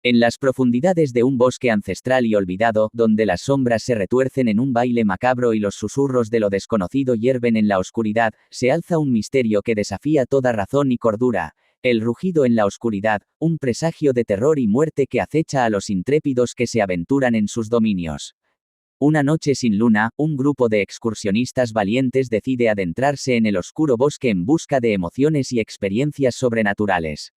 En las profundidades de un bosque ancestral y olvidado, donde las sombras se retuercen en un baile macabro y los susurros de lo desconocido hierven en la oscuridad, se alza un misterio que desafía toda razón y cordura. El rugido en la oscuridad, un presagio de terror y muerte que acecha a los intrépidos que se aventuran en sus dominios. Una noche sin luna, un grupo de excursionistas valientes decide adentrarse en el oscuro bosque en busca de emociones y experiencias sobrenaturales.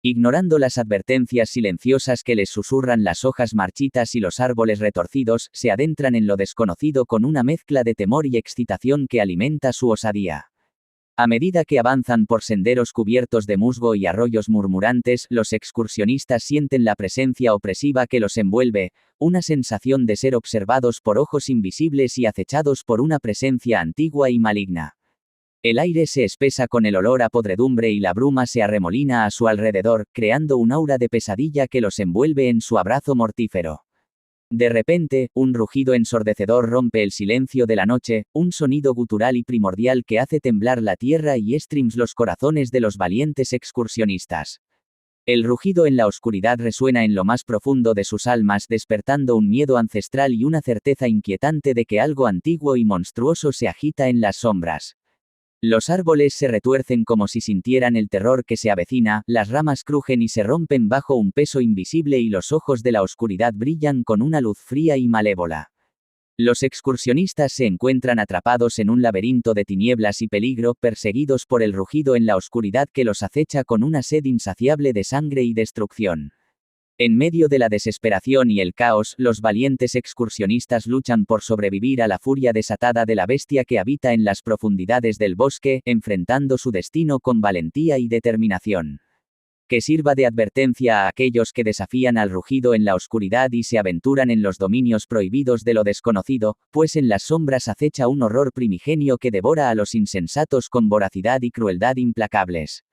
Ignorando las advertencias silenciosas que les susurran las hojas marchitas y los árboles retorcidos, se adentran en lo desconocido con una mezcla de temor y excitación que alimenta su osadía. A medida que avanzan por senderos cubiertos de musgo y arroyos murmurantes, los excursionistas sienten la presencia opresiva que los envuelve, una sensación de ser observados por ojos invisibles y acechados por una presencia antigua y maligna. El aire se espesa con el olor a podredumbre y la bruma se arremolina a su alrededor, creando un aura de pesadilla que los envuelve en su abrazo mortífero. De repente, un rugido ensordecedor rompe el silencio de la noche, un sonido gutural y primordial que hace temblar la tierra y estrims los corazones de los valientes excursionistas. El rugido en la oscuridad resuena en lo más profundo de sus almas, despertando un miedo ancestral y una certeza inquietante de que algo antiguo y monstruoso se agita en las sombras. Los árboles se retuercen como si sintieran el terror que se avecina, las ramas crujen y se rompen bajo un peso invisible y los ojos de la oscuridad brillan con una luz fría y malévola. Los excursionistas se encuentran atrapados en un laberinto de tinieblas y peligro, perseguidos por el rugido en la oscuridad que los acecha con una sed insaciable de sangre y destrucción. En medio de la desesperación y el caos, los valientes excursionistas luchan por sobrevivir a la furia desatada de la bestia que habita en las profundidades del bosque, enfrentando su destino con valentía y determinación. Que sirva de advertencia a aquellos que desafían al rugido en la oscuridad y se aventuran en los dominios prohibidos de lo desconocido, pues en las sombras acecha un horror primigenio que devora a los insensatos con voracidad y crueldad implacables.